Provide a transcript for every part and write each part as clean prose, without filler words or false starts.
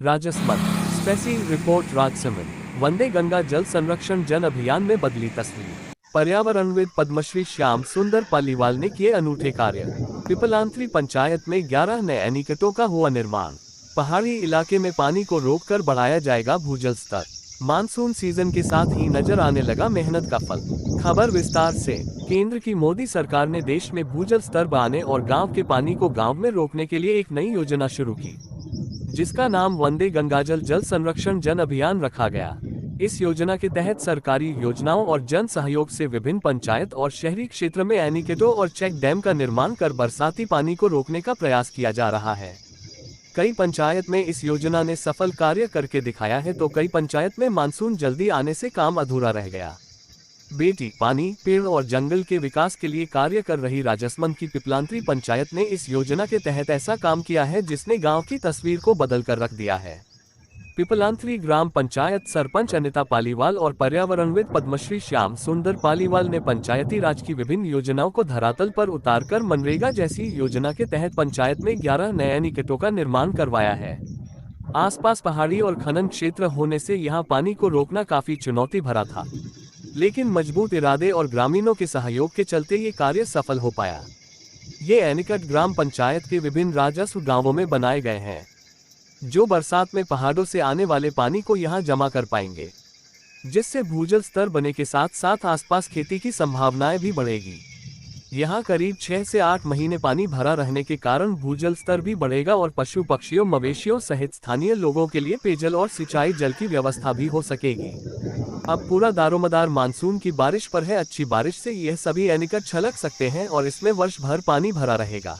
Rajsamand Spacey report Rajsamand वंदे गंगा जल संरक्षण जन अभियान में बदली तस्वीर। पर्यावरणविद पद्मश्री श्याम सुंदर पालीवाल ने किए अनूठे कार्य। पिपलांत्री पंचायत में 11 नए एनीकटों का हुआ निर्माण। पहाड़ी इलाके में पानी को रोककर बढ़ाया जाएगा भूजल स्तर। मानसून सीजन के साथ ही नजर आने लगा मेहनत का फल। खबर विस्तार से। केंद्र की मोदी सरकार ने देश में भूजल स्तर बढ़ाने और गांव के पानी को गांव में रोकने के लिए एक नई योजना शुरू की, जिसका नाम वंदे गंगाजल जल संरक्षण जन अभियान रखा गया। इस योजना के तहत सरकारी योजनाओं और जन सहयोग से विभिन्न पंचायत और शहरी क्षेत्र में एनीकटों और चेक डैम का निर्माण कर बरसाती पानी को रोकने का प्रयास किया जा रहा है। कई पंचायत में इस योजना ने सफल कार्य करके दिखाया है, तो कई पंचायत में मानसून जल्दी आने से काम अधूरा रह गया। बेटी पानी, पेड़ और जंगल के विकास के लिए कार्य कर रही राजसमंद की पिपलांत्री पंचायत ने इस योजना के तहत ऐसा काम किया है जिसने गांव की तस्वीर को बदल कर रख दिया है। पिपलांत्री ग्राम पंचायत सरपंच अनिता पालीवाल और पर्यावरणविद पद्मश्री श्याम सुंदर पालीवाल ने पंचायती राज की विभिन्न योजनाओं को धरातल पर उतारकर मनरेगा जैसी योजना के तहत पंचायत में 11 नए एनीकटों का निर्माण करवाया है। आसपास पहाड़ी और खनन क्षेत्र होने से यहाँ पानी को रोकना काफी चुनौती भरा था, लेकिन मजबूत इरादे और ग्रामीणों के सहयोग के चलते ये कार्य सफल हो पाया। ये एनीकट ग्राम पंचायत के विभिन्न राजस्व गांवों में बनाए गए हैं, जो बरसात में पहाड़ों से आने वाले पानी को यहां जमा कर पाएंगे, जिससे भूजल स्तर बनने के साथ साथ आसपास खेती की संभावनाएं भी बढ़ेगी। यहाँ करीब 6 से 8 महीने पानी भरा रहने के कारण भूजल स्तर भी बढ़ेगा और पशु पक्षियों, मवेशियों सहित स्थानीय लोगों के लिए पेयजल और सिंचाई जल की व्यवस्था भी हो सकेगी। अब पूरा दारोमदार मानसून की बारिश पर है। अच्छी बारिश से यह सभी एनीकट छलक सकते हैं और इसमें वर्ष भर पानी भरा रहेगा।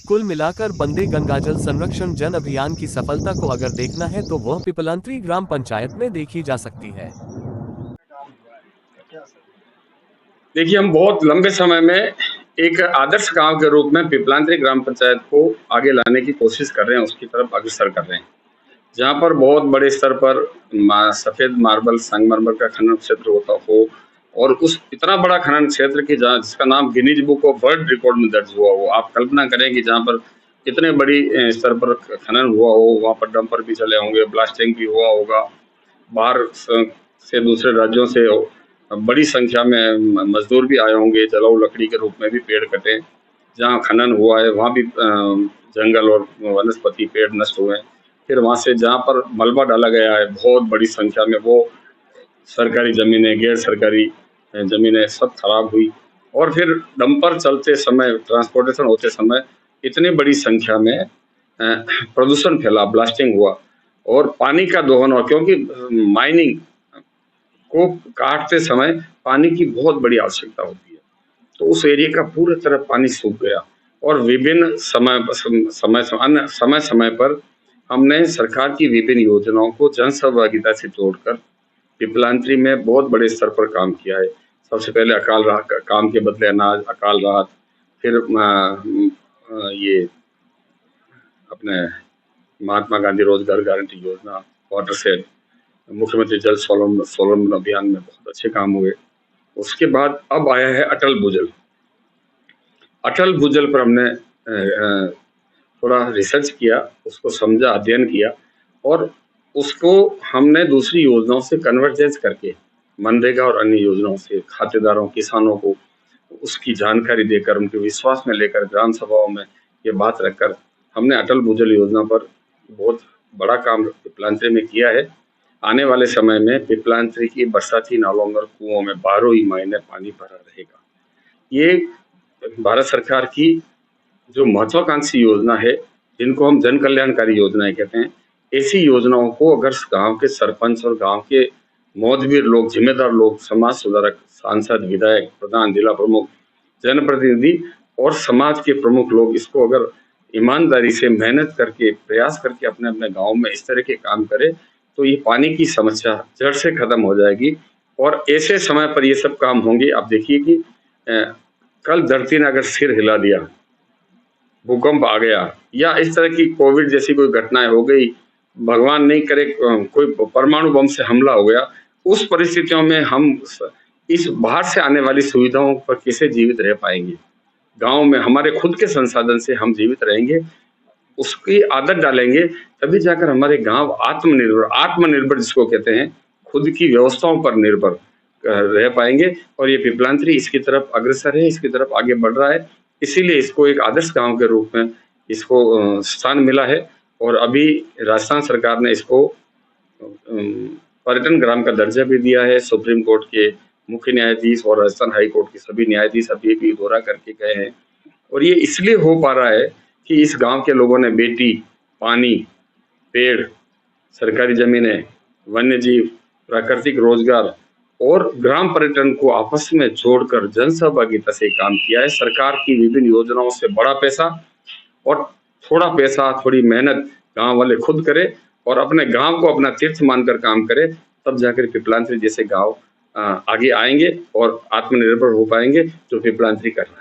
कुल मिलाकर वंदे गंगाजल संरक्षण जन अभियान की सफलता को अगर देखना है तो वह पिपलांत्री ग्राम पंचायत में देखी जा सकती है। देखिए, हम बहुत लंबे समय में एक आदर्श गांव के रूप में पिपलांत्री ग्राम पंचायत को आगे लाने की कोशिश कर रहे हैं, उसकी तरफ अग्रसर कर रहे हैं, जहां पर बहुत बड़े स्तर पर सफेद मार्बल संगमरमर का खनन क्षेत्र होता हो और उस इतना बड़ा खनन क्षेत्र की जिसका नाम Guinness book of world record में दर्ज हुआ हो। आप कल्पना करें कि जहां पर इतने बड़ी स्तर पर खनन हुआ हो, वहां पर डंपर भी चले होंगे, ब्लास्टिंग भी हुआ होगा, बाहर से दूसरे राज्यों से बड़ी संख्या में मजदूर भी आए होंगे, जलाऊ लकड़ी के रूप में भी पेड़ कटे। जहाँ खनन हुआ है वहाँ भी जंगल और वनस्पति पेड़ नष्ट हुए। फिर वहाँ से जहाँ पर मलबा डाला गया है बहुत बड़ी संख्या में, वो सरकारी ज़मीनें, गैर सरकारी ज़मीनें सब खराब हुई। और फिर डंपर चलते समय, ट्रांसपोर्टेशन होते समय इतनी बड़ी संख्या में प्रदूषण फैला, ब्लास्टिंग हुआ और पानी का दोहन हुआ, क्योंकि माइनिंग को काटते समय पानी की बहुत बड़ी आवश्यकता होती है। तो उस एरिया का पूरी तरह पानी सूख गया और विभिन्न समय पर हमने सरकार की विभिन्न योजनाओं को जन सहभागिता से जोड़कर पिपलांत्री में बहुत बड़े स्तर पर काम किया है। सबसे पहले अकाल राहत काम के बदले अनाज, अकाल राहत, फिर ये अपने महात्मा गांधी रोजगार गारंटी योजना, वाटर सेट, मुख्यमंत्री जल स्वावलंबन अभियान में बहुत अच्छे काम हुए। उसके बाद अब आया है अटल भूजल। अटल भूजल पर हमने थोड़ा रिसर्च किया, उसको समझा, अध्ययन किया और उसको हमने दूसरी योजनाओं से कन्वर्जेंस करके मनरेगा और अन्य योजनाओं से खातेदारों, किसानों को उसकी जानकारी देकर, उनके विश्वास में लेकर, ग्राम सभाओं में ये बात रखकर हमने अटल भूजल योजना पर बहुत बड़ा काम पिपलांत्री में किया है। आने वाले समय में पिपलांत्री की बरसाती नालों और कुओं में 12 ही महीने पानी भरा रहेगा। ये भारत सरकार की जो महत्वाकांक्षी योजना है, जिनको हम जन कल्याणकारी योजनाएं कहते हैं, ऐसी योजनाओं को अगर गांव के सरपंच और गांव के मौजवीर लोग, जिम्मेदार लोग, समाज सुधारक, सांसद, विधायक, प्रधान, जिला प्रमुख, जनप्रतिनिधि और समाज के प्रमुख लोग इसको अगर ईमानदारी से मेहनत करके, प्रयास करके अपने अपने गाँव में इस तरह के काम करें तो ये पानी की समस्या जड़ से खत्म हो जाएगी। और ऐसे समय पर ये सब काम होंगे। आप देखिए कि कल धरती ने अगर सिर हिला दिया, भूकंप आ गया या इस तरह की कोविड जैसी कोई घटनाएं हो गई, भगवान नहीं करे कोई परमाणु बम से हमला हो गया, उस परिस्थितियों में हम इस बाहर से आने वाली सुविधाओं पर कैसे जीवित रह पाएंगे? गांव में हमारे खुद के संसाधन से हम जीवित रहेंगे। उसकी आदत डालेंगे, तभी जाकर हमारे गाँव आत्मनिर्भर जिसको कहते हैं, खुद की व्यवस्थाओं पर निर्भर रह पाएँगे और ये पिपलांत्री इसकी तरफ अग्रसर है, इसकी तरफ आगे बढ़ रहा है। इसीलिए इसको एक आदर्श गाँव के रूप में इसको स्थान मिला है और अभी राजस्थान सरकार ने इसको पर्यटन ग्राम का दर्जा भी दिया है। सुप्रीम कोर्ट के मुख्य न्यायाधीश और राजस्थान हाई कोर्ट के सभी न्यायाधीश अभी भी दौरा करके गए हैं और ये इसलिए हो पा रहा है कि इस गांव के लोगों ने बेटी, पानी, पेड़, सरकारी जमीनें, वन्यजीव, प्राकृतिक रोजगार और ग्राम पर्यटन को आपस में जोड़कर जन सहभागिता से काम किया है। सरकार की विभिन्न योजनाओं से बड़ा पैसा और थोड़ा पैसा, थोड़ी मेहनत गांव वाले खुद करें और अपने गांव को अपना तीर्थ मानकर काम करें, तब जाकर पिपलांत्री जैसे गांव आगे आएंगे और आत्मनिर्भर हो पाएंगे, जो पिपलांत्री कर रहा है।